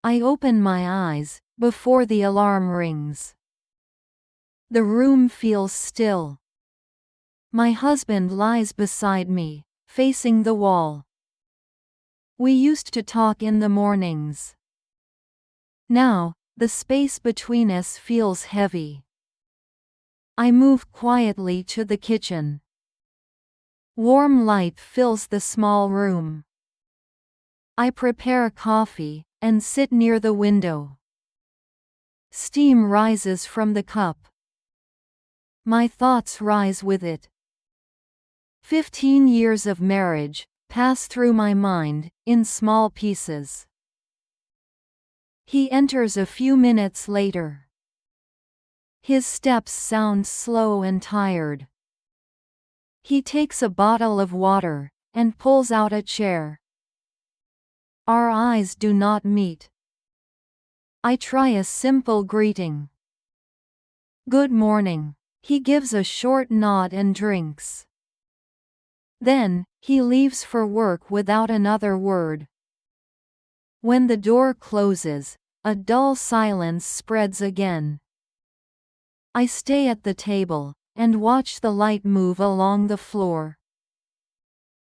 I open my eyes before the alarm rings. The room feels still. My husband lies beside me, facing the wall. We used to talk in the mornings. Now, the space between us feels heavy. I move quietly to the kitchen. Warm light fills the small room. I prepare coffee and sit near the window. Steam rises from the cup. My thoughts rise with it. 15 years of marriage pass through my mind in small pieces. He enters a few minutes later. His steps sound slow and tired. He takes a bottle of water and pulls out a chair. Our eyes do not meet. I try a simple greeting. Good morning. He gives a short nod and drinks. Then, he leaves for work without another word. When the door closes, a dull silence spreads again. I stay at the table and watch the light move along the floor.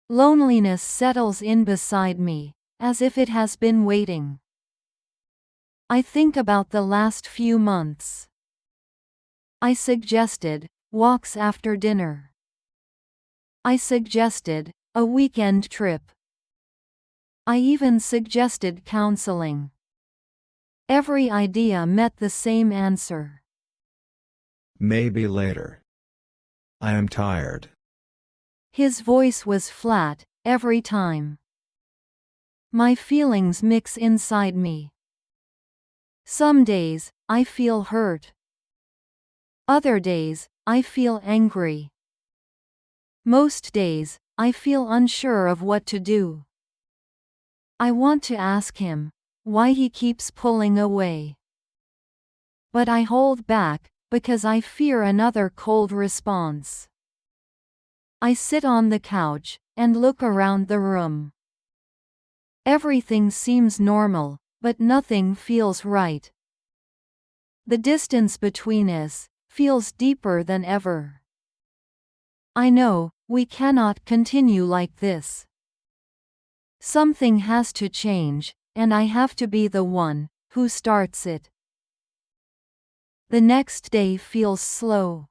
Loneliness settles in beside me, as if it has been waiting. I think about the last few months. I suggested walks after dinner. I suggested a weekend trip. I even suggested counseling. Every idea met the same answer. Maybe later. I am tired. His voice was flat every time. My feelings mix inside me. Some days, I feel hurt. Other days, I feel angry. Most days, I feel unsure of what to do. I want to ask him why he keeps pulling away. But I hold back because I fear another cold response. I sit on the couch and look around the room. Everything seems normal, but nothing feels right. The distance between us feels deeper than ever. I know we cannot continue like this. Something has to change, and I have to be the one who starts it. The next day feels slow.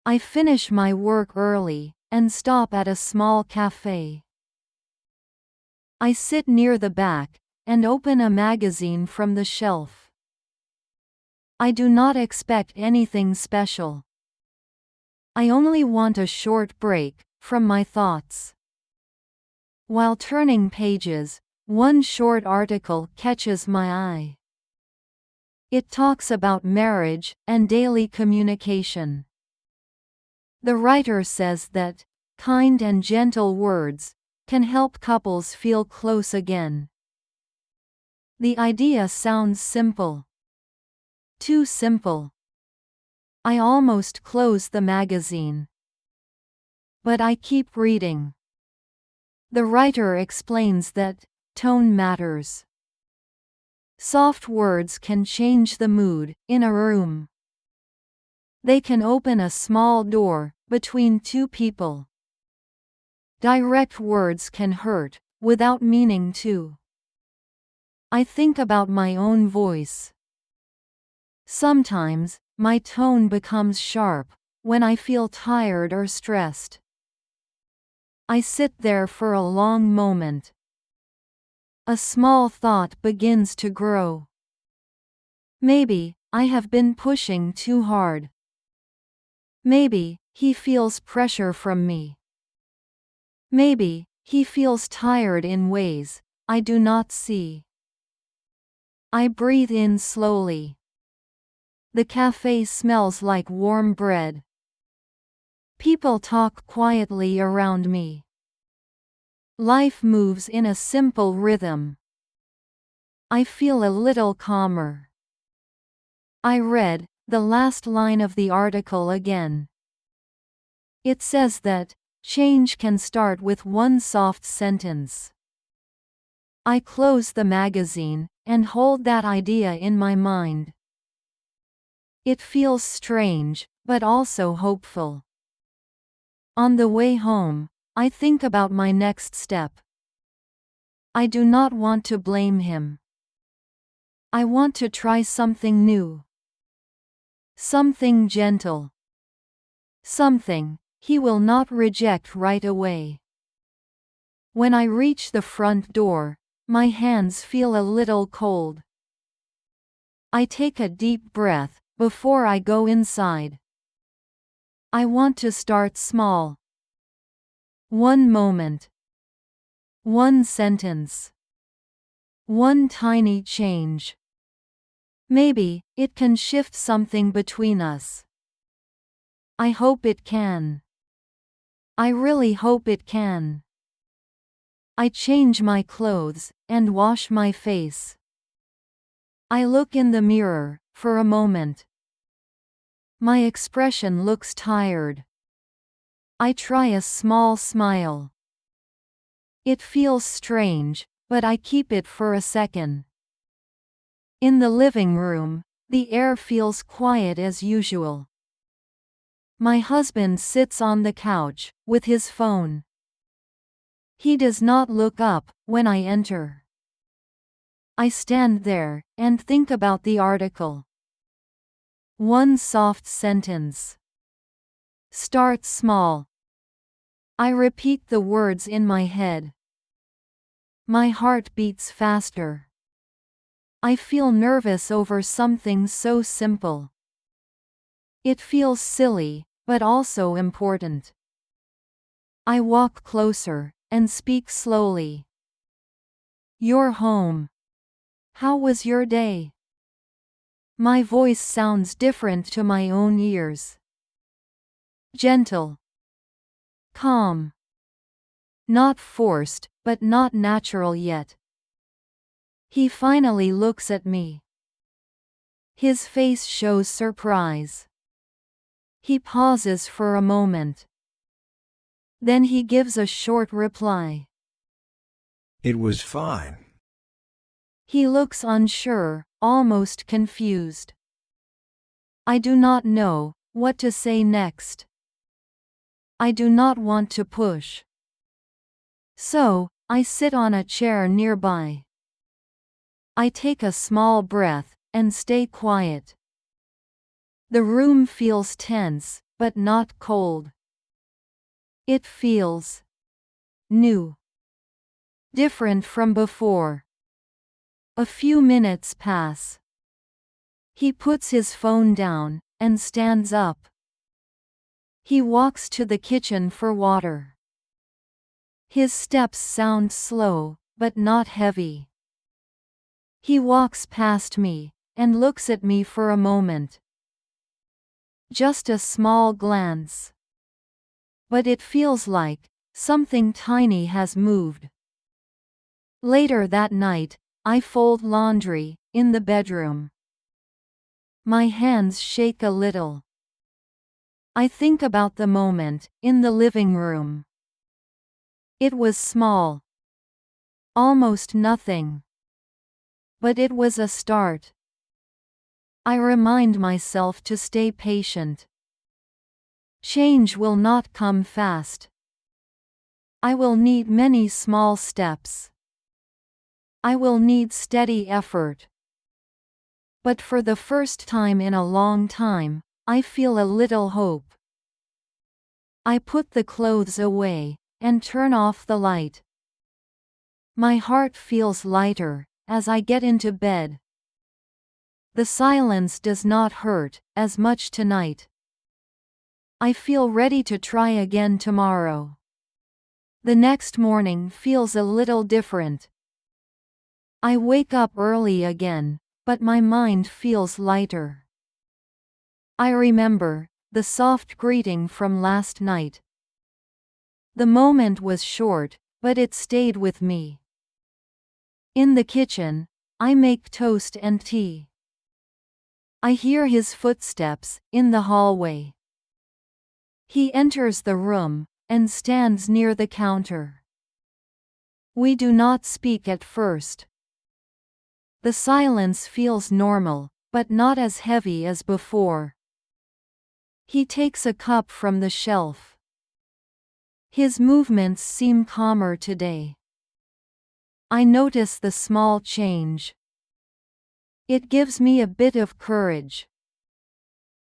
I finish my work early and stop at a small cafe. I sit near the back and open a magazine from the shelf. I do not expect anything special. I only want a short break from my thoughts. While turning pages, one short article catches my eye. It talks about marriage and daily communication. The writer says that kind and gentle words can help couples feel close again. The idea sounds simple. Too simple. I almost close the magazine. But I keep reading. The writer explains that tone matters. Soft words can change the mood in a room. They can open a small door between two people. Direct words can hurt without meaning to. I think about my own voice. Sometimes, my tone becomes sharp when I feel tired or stressed. I sit there for a long moment. A small thought begins to grow. Maybe I have been pushing too hard. Maybe he feels pressure from me. Maybe he feels tired in ways I do not see. I breathe in slowly. The cafe smells like warm bread. People talk quietly around me. Life moves in a simple rhythm. I feel a little calmer. I read the last line of the article again. It says that change can start with one soft sentence. I close the magazine and hold that idea in my mind. It feels strange, but also hopeful. On the way home, I think about my next step. I do not want to blame him. I want to try something new. Something gentle. Something he will not reject right away. When I reach the front door, my hands feel a little cold. I take a deep breath before I go inside. I want to start small. One moment. One sentence. One tiny change. Maybe it can shift something between us. I hope it can. I really hope it can. I change my clothes and wash my face. I look in the mirror for a moment. My expression looks tired. I try a small smile. It feels strange, but I keep it for a second. In the living room, the air feels quiet as usual. My husband sits on the couch with his phone. He does not look up when I enter. I stand there and think about the article. One soft sentence. Start small. I repeat the words in my head. My heart beats faster. I feel nervous over something so simple. It feels silly, but also important. I walk closer and speak slowly. You're home. How was your day? My voice sounds different to my own ears. Gentle. Calm. Not forced, but not natural yet. He finally looks at me. His face shows surprise. He pauses for a moment. Then he gives a short reply. It was fine. He looks unsure, almost confused. I do not know what to say next. I do not want to push. So, I sit on a chair nearby. I take a small breath and stay quiet. The room feels tense, but not cold. It feels new. Different from before. A few minutes pass. He puts his phone down and stands up. He walks to the kitchen for water. His steps sound slow, but not heavy. He walks past me and looks at me for a moment. Just a small glance. But it feels like something tiny has moved. Later that night, I fold laundry in the bedroom. My hands shake a little. I think about the moment in the living room. It was small. Almost nothing. But it was a start. I remind myself to stay patient. Change will not come fast. I will need many small steps. I will need steady effort. But for the first time in a long time, I feel a little hope. I put the clothes away and turn off the light. My heart feels lighter as I get into bed. The silence does not hurt as much tonight. I feel ready to try again tomorrow. The next morning feels a little different. I wake up early again, but my mind feels lighter. I remember the soft greeting from last night. The moment was short, but it stayed with me. In the kitchen, I make toast and tea. I hear his footsteps in the hallway. He enters the room and stands near the counter. We do not speak at first. The silence feels normal, but not as heavy as before. He takes a cup from the shelf. His movements seem calmer today. I notice the small change. It gives me a bit of courage.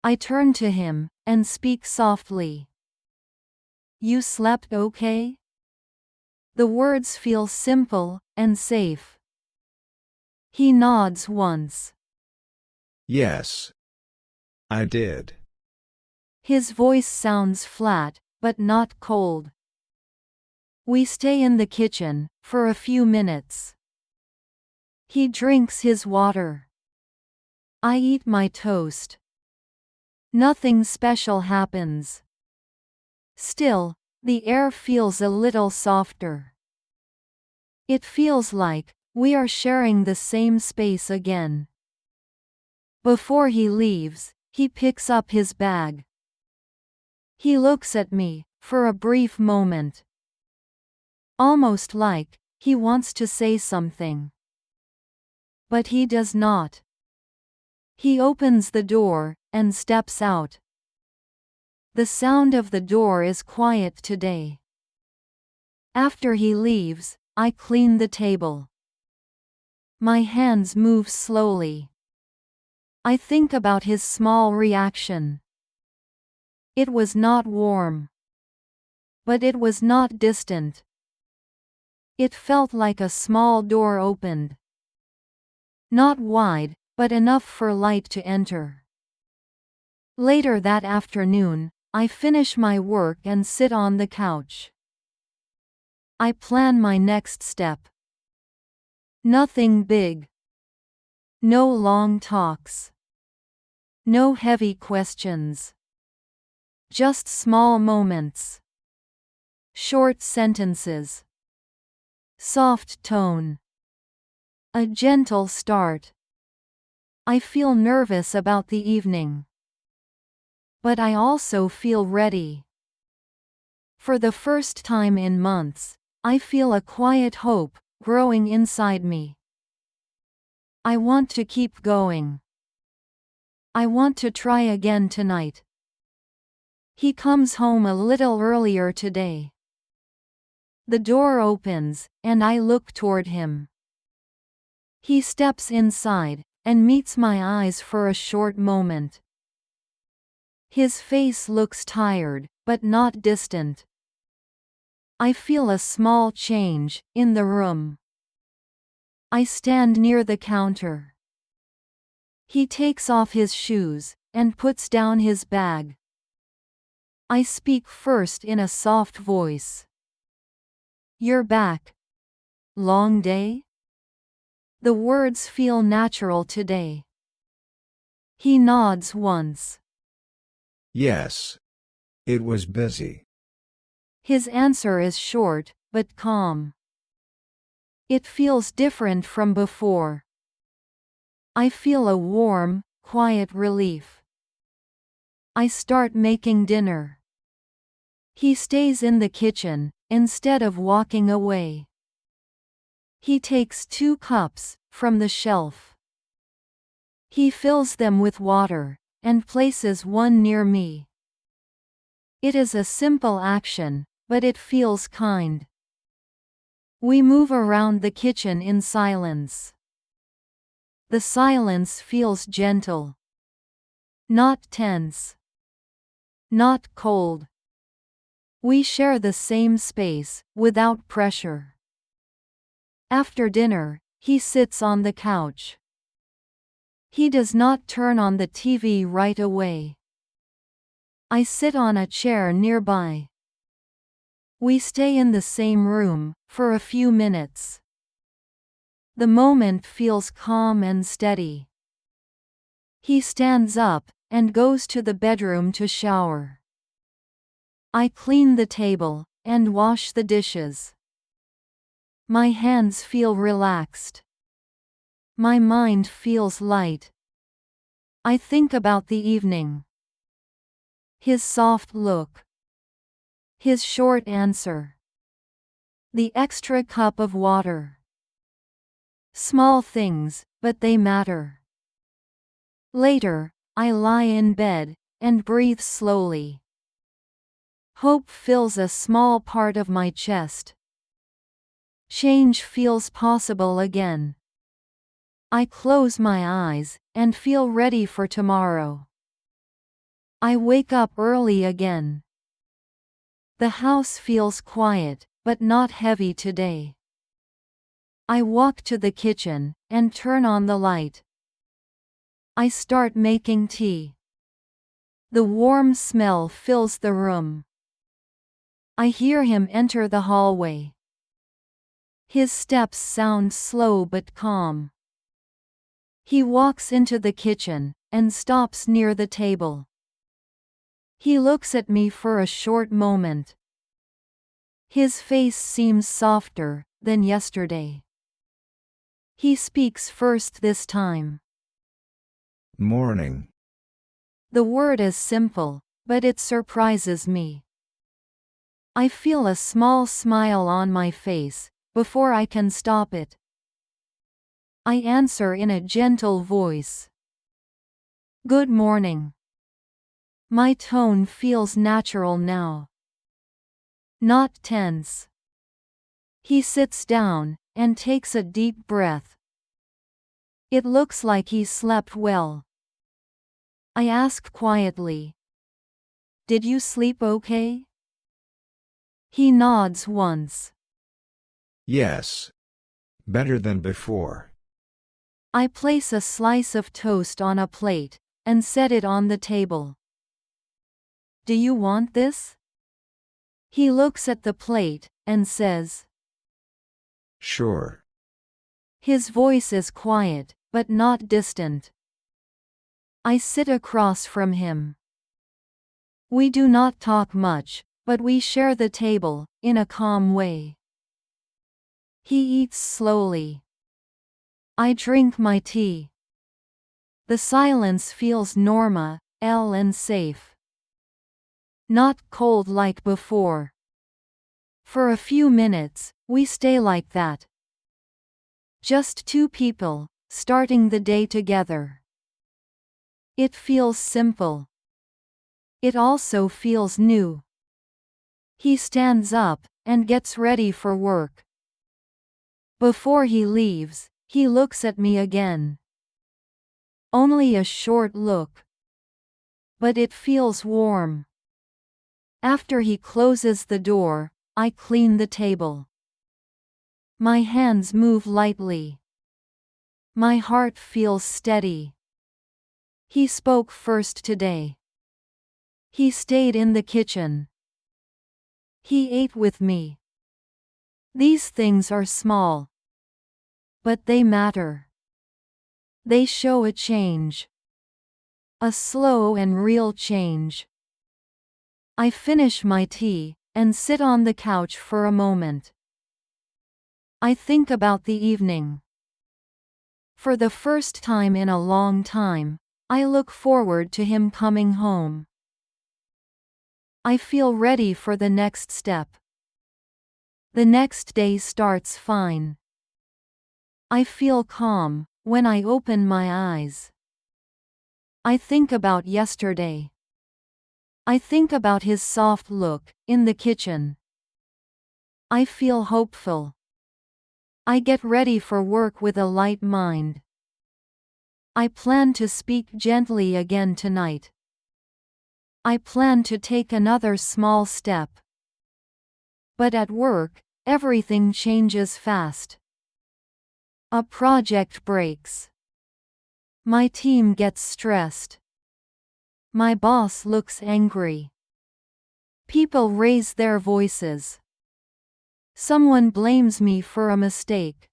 I turn to him and speak softly. You slept okay? The words feel simple and safe. He nods once. Yes. I did. His voice sounds flat, but not cold. We stay in the kitchen for a few minutes. He drinks his water. I eat my toast. Nothing special happens. Still, the air feels a little softer. It feels like we are sharing the same space again. Before he leaves, he picks up his bag. He looks at me for a brief moment. Almost like he wants to say something. But he does not. He opens the door and steps out. The sound of the door is quiet today. After he leaves, I clean the table. My hands move slowly. I think about his small reaction. It was not warm. But it was not distant. It felt like a small door opened. Not wide, but enough for light to enter. Later that afternoon, I finish my work and sit on the couch. I plan my next step. Nothing big. No long talks. No heavy questions. Just small moments. Short sentences. Soft tone. A gentle start. I feel nervous about the evening. But I also feel ready. For the first time in months, I feel a quiet hope growing inside me. I want to keep going. I want to try again tonight. He comes home a little earlier today. The door opens, and I look toward him. He steps inside, and meets my eyes for a short moment. His face looks tired, but not distant. I feel a small change in the room. I stand near the counter. He takes off his shoes, and puts down his bag. I speak first in a soft voice. You're back. Long day? The words feel natural today. He nods once. Yes. It was busy. His answer is short, but calm. It feels different from before. I feel a warm, quiet relief. I start making dinner. He stays in the kitchen, instead of walking away. He takes 2 cups from the shelf. He fills them with water, and places one near me. It is a simple action, but it feels kind. We move around the kitchen in silence. The silence feels gentle. Not tense. Not cold. We share the same space, without pressure. After dinner, he sits on the couch. He does not turn on the TV right away. I sit on a chair nearby. We stay in the same room for a few minutes. The moment feels calm and steady. He stands up and goes to the bedroom to shower. I clean the table and wash the dishes. My hands feel relaxed. My mind feels light. I think about the evening. His soft look. His short answer. The extra cup of water. Small things, but they matter. Later, I lie in bed and breathe slowly. Hope fills a small part of my chest. Change feels possible again. I close my eyes and feel ready for tomorrow. I wake up early again. The house feels quiet, but not heavy today. I walk to the kitchen and turn on the light. I start making tea. The warm smell fills the room. I hear him enter the hallway. His steps sound slow but calm. He walks into the kitchen and stops near the table. He looks at me for a short moment. His face seems softer than yesterday. He speaks first this time. Morning. The word is simple, but it surprises me. I feel a small smile on my face before I can stop it. I answer in a gentle voice. Good morning. My tone feels natural now. Not tense. He sits down and takes a deep breath. It looks like he slept well. I ask quietly. Did you sleep okay? He nods once. Yes. Better than before. I place a slice of toast on a plate and set it on the table. Do you want this? He looks at the plate and says. Sure. His voice is quiet, but not distant. I sit across from him. We do not talk much, but we share the table in a calm way. He eats slowly. I drink my tea. The silence feels normal and safe. Not cold like before. For a few minutes, we stay like that. Just two people, starting the day together. It feels simple. It also feels new. He stands up and gets ready for work. Before he leaves, he looks at me again. Only a short look. But it feels warm. After he closes the door, I clean the table. My hands move lightly. My heart feels steady. He spoke first today. He stayed in the kitchen. He ate with me. These things are small. But they matter. They show a change. A slow and real change. I finish my tea and sit on the couch for a moment. I think about the evening. For the first time in a long time, I look forward to him coming home. I feel ready for the next step. The next day starts fine. I feel calm when I open my eyes. I think about yesterday. I think about his soft look in the kitchen. I feel hopeful. I get ready for work with a light mind. I plan to speak gently again tonight. I plan to take another small step. But at work, everything changes fast. A project breaks. My team gets stressed. My boss looks angry. People raise their voices. Someone blames me for a mistake.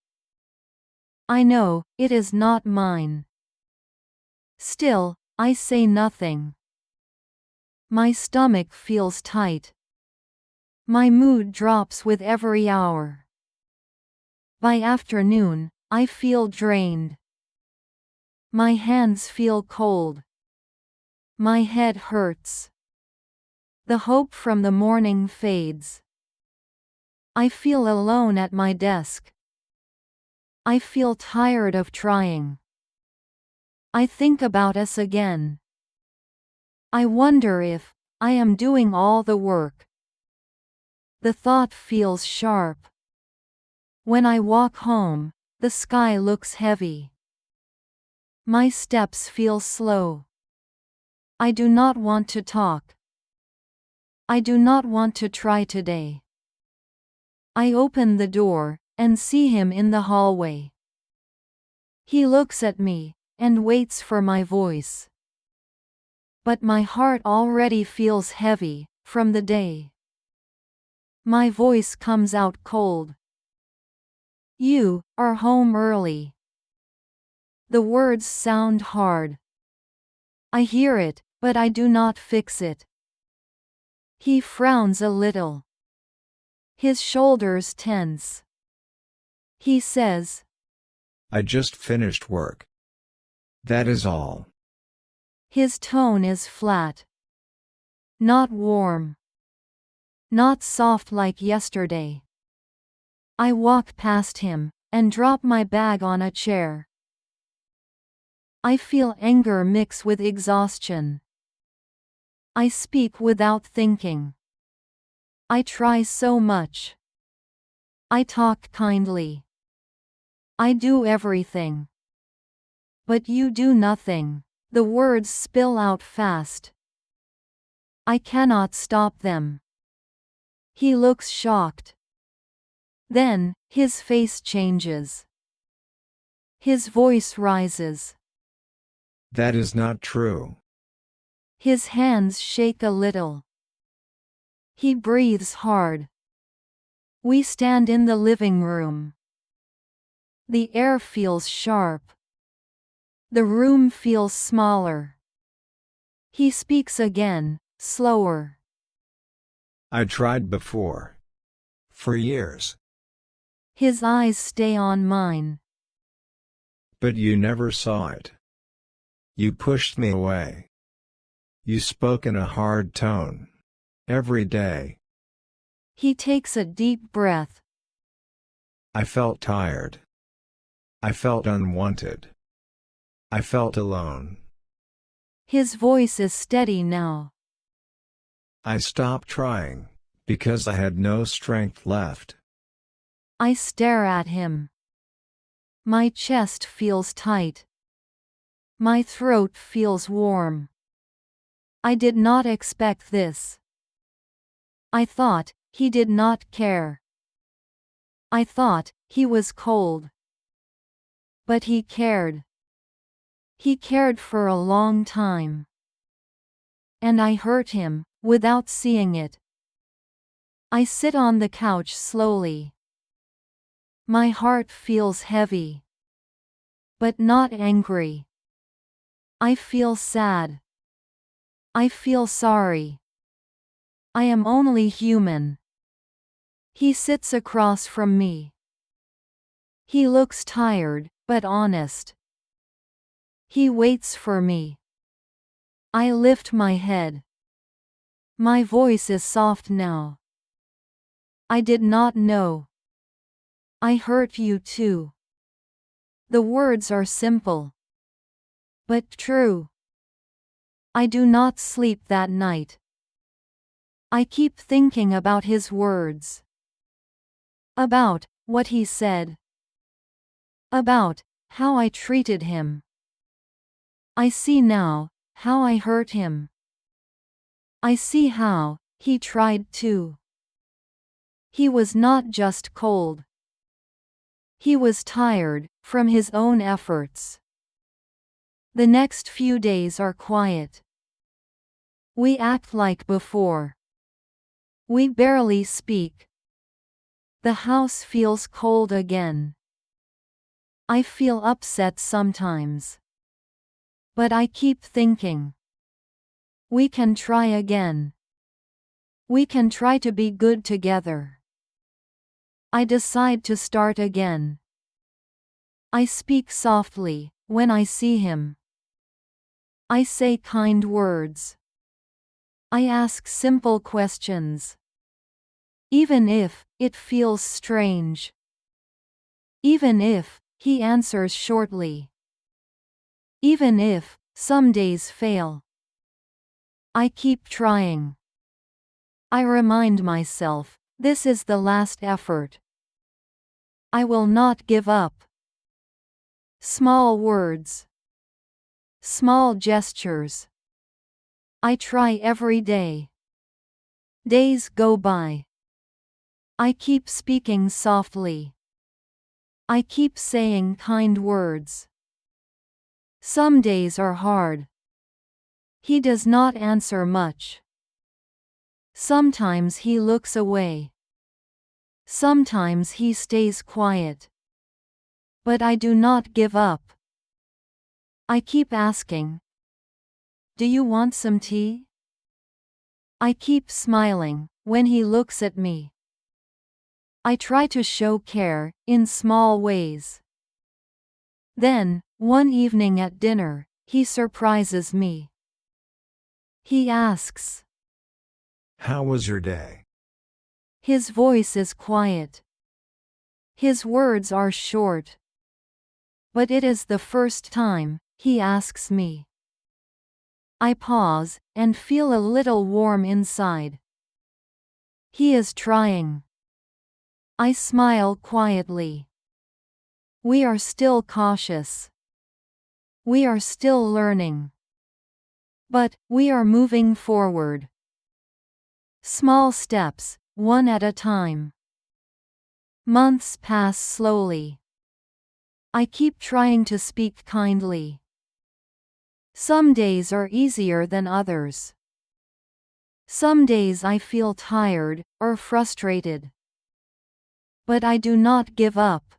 I know it is not mine. Still, I say nothing. My stomach feels tight. My mood drops with every hour. By afternoon, I feel drained. My hands feel cold. My head hurts. The hope from the morning fades. I feel alone at my desk. I feel tired of trying. I think about us again. I wonder if I am doing all the work. The thought feels sharp. When I walk home, the sky looks heavy. My steps feel slow. I do not want to talk. I do not want to try today. I open the door and see him in the hallway. He looks at me and waits for my voice. But my heart already feels heavy from the day. My voice comes out cold. You are home early. The words sound hard. I hear it, but I do not fix it. He frowns a little. His shoulders tense. He says, I just finished work. That is all. His tone is flat. Not warm. Not soft like yesterday. I walk past him and drop my bag on a chair. I feel anger mix with exhaustion. I speak without thinking. I try so much. I talk kindly. I do everything. But you do nothing. The words spill out fast. I cannot stop them. He looks shocked. Then, his face changes. His voice rises. That is not true. His hands shake a little. He breathes hard. We stand in the living room. The air feels sharp. The room feels smaller. He speaks again, slower. I tried before. For years. His eyes stay on mine. But you never saw it. You pushed me away. You spoke in a hard tone. Every day. He takes a deep breath. I felt tired. I felt unwanted. I felt alone. His voice is steady now. I stopped trying, because I had no strength left. I stare at him. My chest feels tight. My throat feels warm. I did not expect this. I thought he did not care. I thought he was cold. But he cared. He cared for a long time. And I hurt him, without seeing it. I sit on the couch slowly. My heart feels heavy. But not angry. I feel sad. I feel sorry. I am only human. He sits across from me. He looks tired, but honest. He waits for me. I lift my head. My voice is soft now. I did not know. I hurt you too. The words are simple. But true. I do not sleep that night. I keep thinking about his words. About what he said. About how I treated him. I see now how I hurt him. I see how he tried too. He was not just cold. He was tired from his own efforts. The next few days are quiet. We act like before. We barely speak. The house feels cold again. I feel upset sometimes. But I keep thinking. We can try again. We can try to be good together. I decide to start again. I speak softly when I see him. I say kind words. I ask simple questions. even if it feels strange. Even if he answers shortly. Even if some days fail. I keep trying. I remind myself, this is the last effort. I will not give up. Small words. Small gestures. I try every day. Days go by. I keep speaking softly. I keep saying kind words. Some days are hard. He does not answer much. Sometimes he looks away. Sometimes he stays quiet. But I do not give up. I keep asking, do you want some tea? I keep smiling when he looks at me. I try to show care in small ways. Then, one evening at dinner, he surprises me. He asks, How was your day? His voice is quiet. His words are short. But it is the first time he asks me. I pause and feel a little warm inside. He is trying. I smile quietly. We are still cautious. We are still learning. But we are moving forward. Small steps, one at a time. Months pass slowly. I keep trying to speak kindly. Some days are easier than others. Some days I feel tired or frustrated. But I do not give up.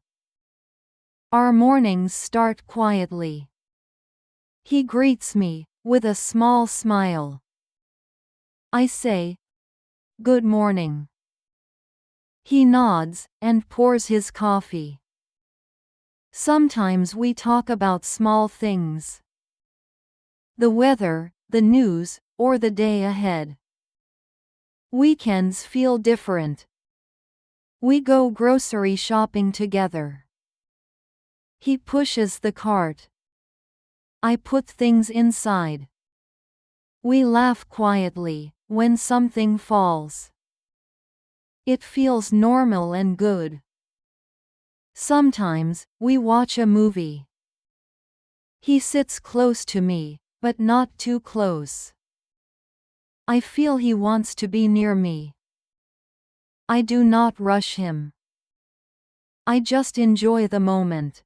Our mornings start quietly. He greets me with a small smile. I say, "Good morning." He nods and pours his coffee. Sometimes we talk about small things. The weather, the news, or the day ahead. Weekends feel different. We go grocery shopping together. He pushes the cart. I put things inside. We laugh quietly when something falls. It feels normal and good. Sometimes we watch a movie. He sits close to me, but not too close. I feel he wants to be near me. I do not rush him. I just enjoy the moment.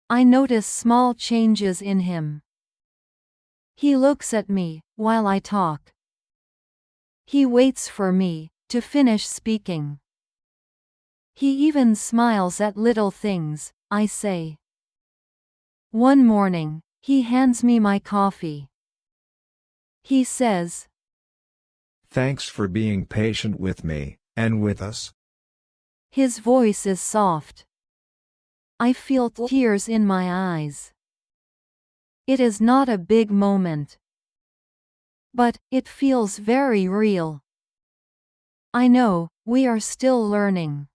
I notice small changes in him. He looks at me while I talk. He waits for me to finish speaking. He even smiles at little things I say. One morning, he hands me my coffee. He says, Thanks for being patient with me, and with us. His voice is soft. I feel tears in my eyes. It is not a big moment. But it feels very real. I know, we are still learning.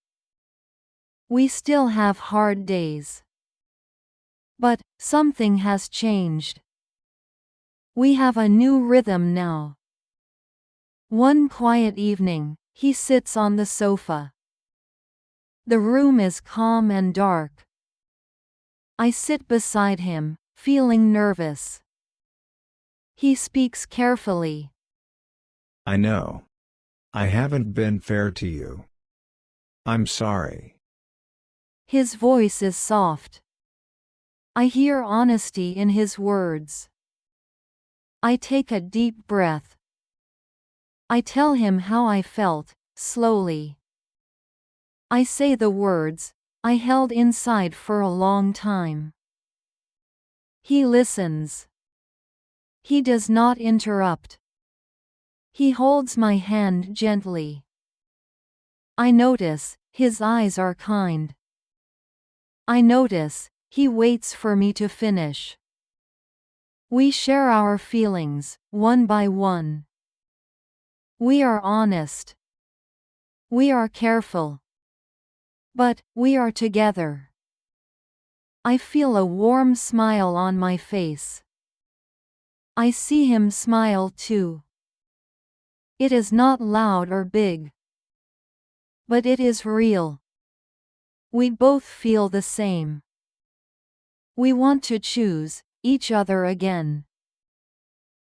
We still have hard days. But something has changed. We have a new rhythm now. One quiet evening, he sits on the sofa. The room is calm and dark. I sit beside him, feeling nervous. He speaks carefully. I know. I haven't been fair to you. I'm sorry. His voice is soft. I hear honesty in his words. I take a deep breath. I tell him how I felt, slowly. I say the words I held inside for a long time. He listens. He does not interrupt. He holds my hand gently. I notice his eyes are kind. I notice he waits for me to finish. We share our feelings, one by one. We are honest. We are careful. But we are together. I feel a warm smile on my face. I see him smile too. It is not loud or big. But it is real. We both feel the same. We want to choose each other again.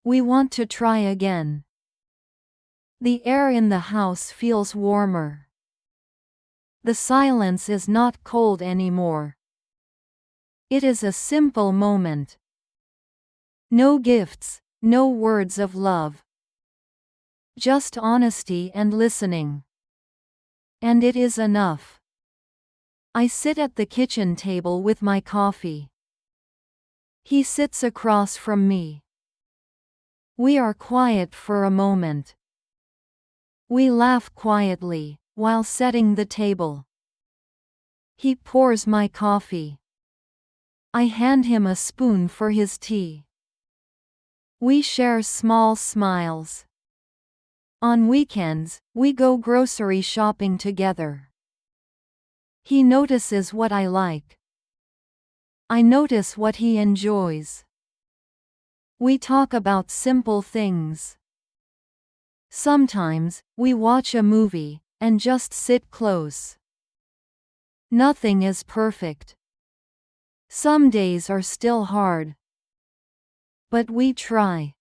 We want to try again. The air in the house feels warmer. The silence is not cold anymore. It is a simple moment. No gifts, no words of love. Just honesty and listening. And it is enough. I sit at the kitchen table with my coffee. He sits across from me. We are quiet for a moment. We laugh quietly while setting the table. He pours my coffee. I hand him a spoon for his tea. We share small smiles. On weekends, we go grocery shopping together. He notices what I like. I notice what he enjoys. We talk about simple things. Sometimes, we watch a movie and just sit close. Nothing is perfect. Some days are still hard. But we try.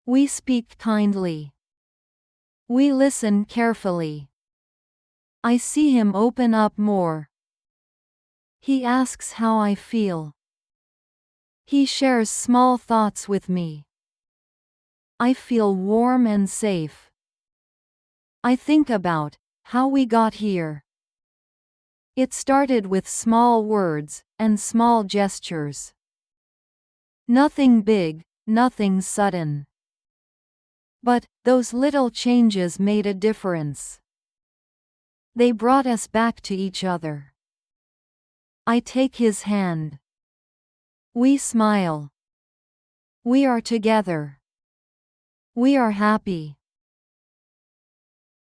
We speak kindly. We listen carefully. I see him open up more. He asks how I feel. He shares small thoughts with me. I feel warm and safe. I think about how we got here. It started with small words and small gestures. Nothing big, nothing sudden. But those little changes made a difference. They brought us back to each other. I take his hand. We smile. We are together. We are happy.